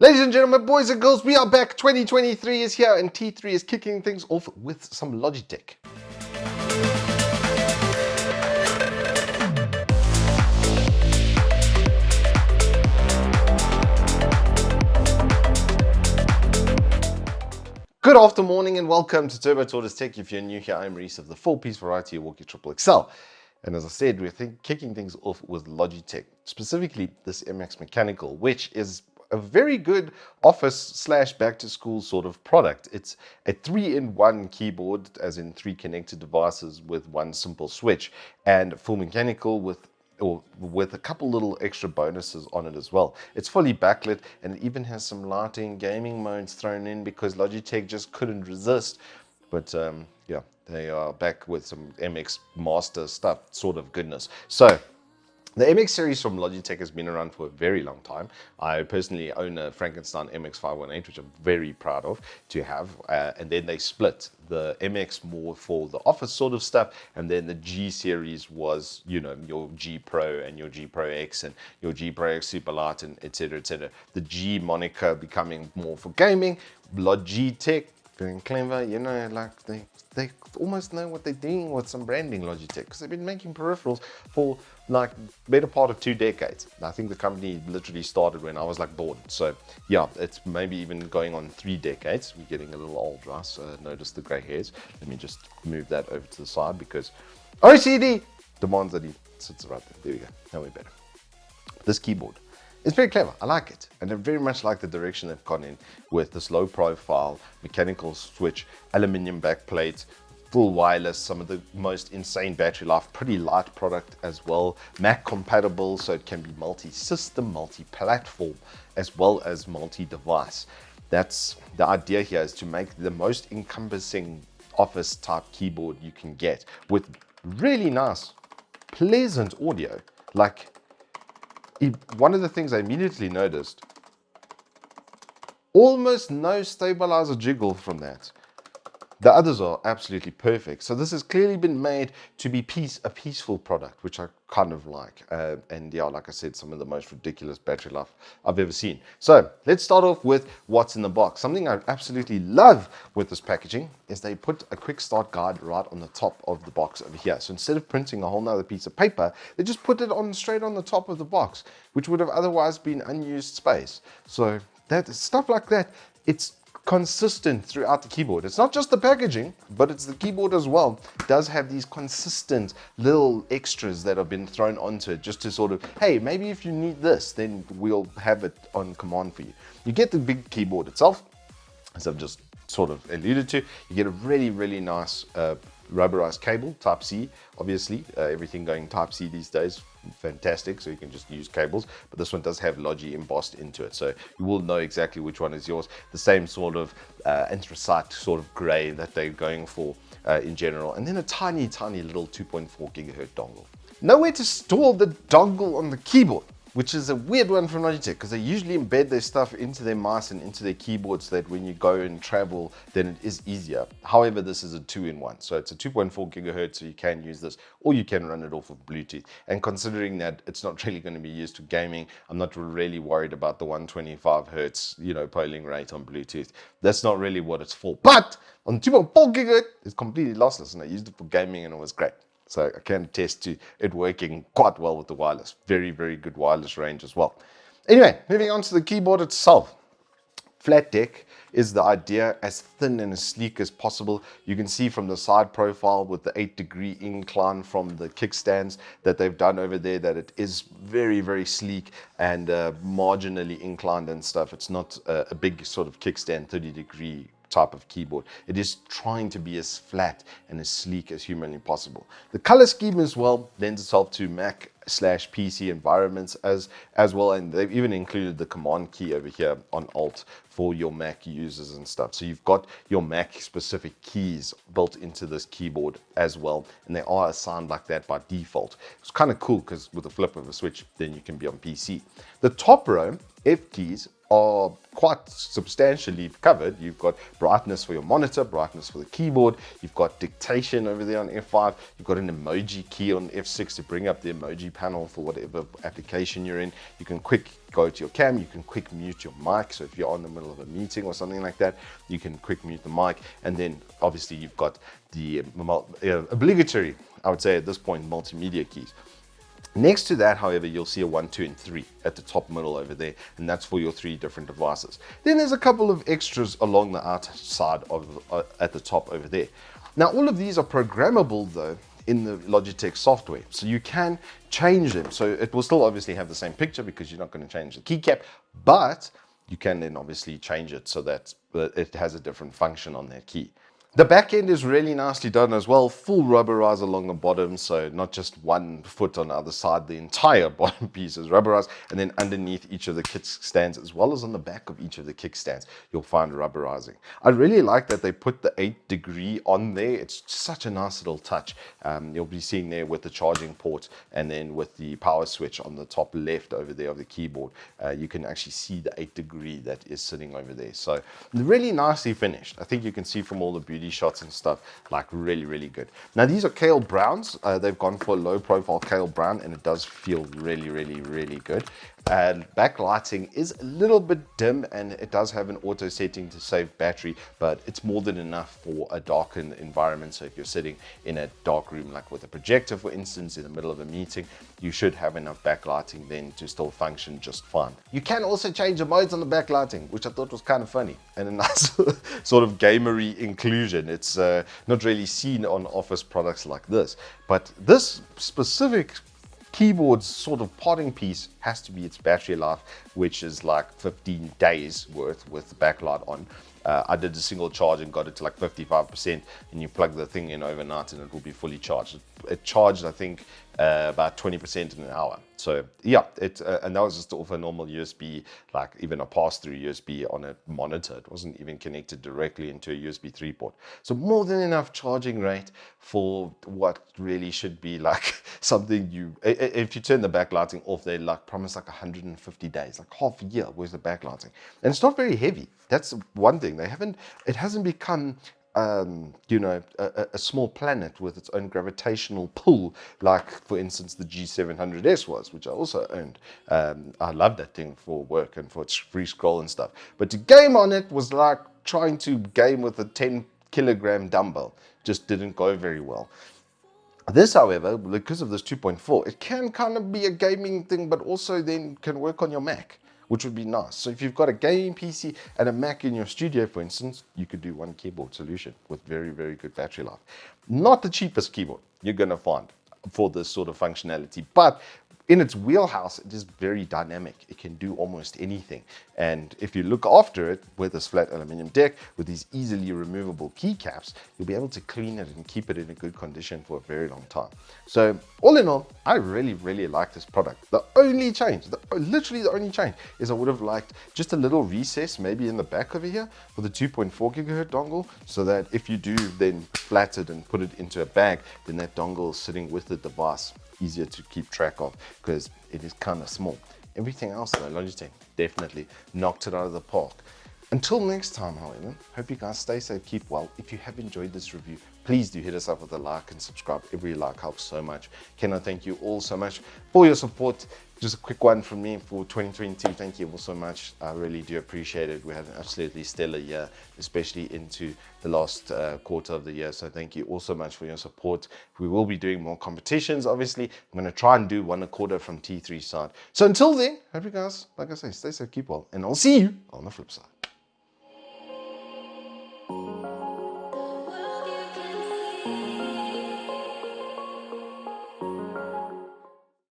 Ladies and gentlemen, boys and girls, we are back. 2023 is here and T3 is kicking things off with some Logitech. Good afternoon, morning, and welcome to Turbo Tortoise Tech. If you're new here, I'm Reese of the 4-piece variety of Walkie Triple XL. And as I said, we're kicking things off with Logitech, specifically this MX Mechanical, which is a very good office slash back to school sort of product. It's a 3-in-1 keyboard, as in 3 connected devices with one simple switch, and full mechanical with a couple little extra bonuses on it as well. It's fully backlit and it even has some lighting gaming modes thrown in because Logitech just couldn't resist. But yeah, they are back with some MX Master stuff, sort of goodness. So the MX series from Logitech has been around for a very long time. I personally own a Frankenstein MX518, which I'm very proud of to have. And then they split the MX more for the office sort of stuff. And then the G series was, you know, your G Pro and your G Pro X and your G Pro X Superlight and etc. etc. The G moniker becoming more for gaming. Logitech, being clever, you know, like they almost know what they're doing with some branding, Logitech, because they've been making peripherals for like better part of 2 decades. I think the company literally started when I was like born. So yeah, it's maybe even going on 3 decades. We're getting a little old, right? So notice the gray hairs. Let me just move that over to the side because OCD demands that he sits right there. There we go. Now we're better. This keyboard, it's very clever. I like it. And I very much like the direction they've gone in with this low profile, mechanical switch, aluminium backplate, full wireless, some of the most insane battery life, pretty light product as well. Mac compatible, so it can be multi-system, multi-platform, as well as multi-device. That's the idea here, is to make the most encompassing office type keyboard you can get with really nice, pleasant audio. Like, one of the things I immediately noticed, almost no stabilizer jiggle from that. The others are absolutely perfect. So this has clearly been made to be a peaceful product, which I kind of like. And yeah, like I said, some of the most ridiculous battery life I've ever seen. So let's start off with what's in the box. Something I absolutely love with this packaging is they put a quick start guide right on the top of the box over here. So instead of printing a whole nother piece of paper, they just put it on straight on the top of the box, which would have otherwise been unused space. So that stuff like that, it's consistent throughout the keyboard. It's not just the packaging, but it's the keyboard as well. It does have these consistent little extras that have been thrown onto it just to sort of, hey, maybe if you need this, then we'll have it on command for you. You get the big keyboard itself, as I've just sort of alluded to. You get a really, really nice rubberized cable, type C, obviously. Everything going type C these days, fantastic, so you can just use cables, but this one does have Logi embossed into it, so you will know exactly which one is yours. The same sort of anthracite sort of gray that they're going for in general, and then a tiny little 2.4 gigahertz dongle. Nowhere to store the dongle on the keyboard, which is a weird one from Logitech, because they usually embed their stuff into their mice and into their keyboard so that when you go and travel, then it is easier. However, this is a 2-in-1, so it's a 2.4 gigahertz, so you can use this, or you can run it off of Bluetooth. And considering that it's not really going to be used for gaming, I'm not really worried about the 125 hertz, you know, polling rate on Bluetooth. That's not really what it's for. But on 2.4 gigahertz, it's completely lossless, and I used it for gaming, and it was great. So I can attest to it working quite well with the wireless. Very, very good wireless range as well. Anyway, moving on to the keyboard itself. Flat deck is the idea, as thin and as sleek as possible. You can see from the side profile with the 8-degree incline from the kickstands that they've done over there that it is very, very sleek and marginally inclined and stuff. It's not a big sort of kickstand 30-degree type of keyboard. It is trying to be as flat and as sleek as humanly possible. The color scheme as well lends itself to Mac/PC environments as well, and they've even included the command key over here on Alt for your Mac users and stuff. So you've got your Mac specific keys built into this keyboard as well, and they are assigned like that by default. It's kind of cool because with the flip of a switch, then you can be on PC. The top row F keys are quite substantially covered. You've got brightness for your monitor, brightness for the keyboard, you've got dictation over there on F5, you've got an emoji key on F6 to bring up the emoji panel for whatever application you're in. You can quick go to your cam, you can quick mute your mic, so if you're in the middle of a meeting or something like that, you can quick mute the mic. And then obviously you've got the obligatory, I would say at this point, multimedia keys. Next to that, however, you'll see a 1, 2, and 3 at the top middle over there, and that's for your 3 different devices. Then there's a couple of extras along the outside of at the top over there. Now, all of these are programmable though in the Logitech software, so you can change them. So it will still obviously have the same picture because you're not going to change the keycap, but you can then obviously change it so that it has a different function on that key. The back end is really nicely done as well, full rubberized along the bottom, so not just one foot on the other side, the entire bottom piece is rubberized, and then underneath each of the kickstands, as well as on the back of each of the kickstands, you'll find rubberizing. I really like that they put the 8-degree on there. It's such a nice little touch. You'll be seeing there with the charging port, and then with the power switch on the top left over there of the keyboard, you can actually see the 8-degree that is sitting over there. So really nicely finished. I think you can see from all the beauty shots and stuff, like really good. Now these are Kale Browns. They've gone for a low profile Kale Brown, and it does feel really good. And backlighting is a little bit dim, and it does have an auto setting to save battery, but it's more than enough for a darkened environment. So if you're sitting in a dark room, like with a projector for instance, in the middle of a meeting, you should have enough backlighting then to still function just fine. You can also change the modes on the backlighting, which I thought was kind of funny and a nice sort of gamery inclusion. It's not really seen on Office products like this, but this specific keyboard's sort of potting piece has to be its battery life, which is like 15 days worth with the backlight on. I did a single charge and got it to like 55%, and you plug the thing in overnight and it will be fully charged. It charged, I think, about 20% in an hour. So yeah, and that was just off a normal USB, like even a pass-through USB on a monitor. It wasn't even connected directly into a USB 3 port. So more than enough charging rate for what really should be like something if you turn the backlighting off, they like promise like 150 days, like half a year worth of backlighting. And it's not very heavy. That's one thing. It hasn't become a small planet with its own gravitational pull, like for instance the G700S was, which I also owned. I love that thing for work and for its free scroll and stuff, but to game on it was like trying to game with a 10-kilogram dumbbell. Just didn't go very well. This, however, because of this 2.4, it can kind of be a gaming thing, but also then can work on your Mac, which would be nice. So if you've got a gaming PC and a Mac in your studio, for instance, you could do one keyboard solution with very good battery life. Not the cheapest keyboard you're going to find for this sort of functionality, but in its wheelhouse, it is very dynamic. It can do almost anything. And if you look after it with this flat aluminum deck, with these easily removable keycaps, you'll be able to clean it and keep it in a good condition for a very long time. So all in all, I really like this product. The only change, literally the only change, is I would have liked just a little recess maybe in the back over here for the 2.4 gigahertz dongle, so that if you do then flat it and put it into a bag, then that dongle is sitting with the device, easier to keep track of because it is kind of small. Everything else though, Logitech definitely knocked it out of the park. Until next time, however, hope you guys stay safe, keep well. If you have enjoyed this review, please do hit us up with a like and subscribe. Every like helps so much. Can I thank you all so much for your support. Just a quick one from me for 2022. Thank you all so much. I really do appreciate it. We had an absolutely stellar year, especially into the last quarter of the year. So thank you all so much for your support. We will be doing more competitions, obviously. I'm going to try and do one a quarter from T3 side. So until then, hope you guys, like I say, stay safe, keep well, and I'll see you on the flip side.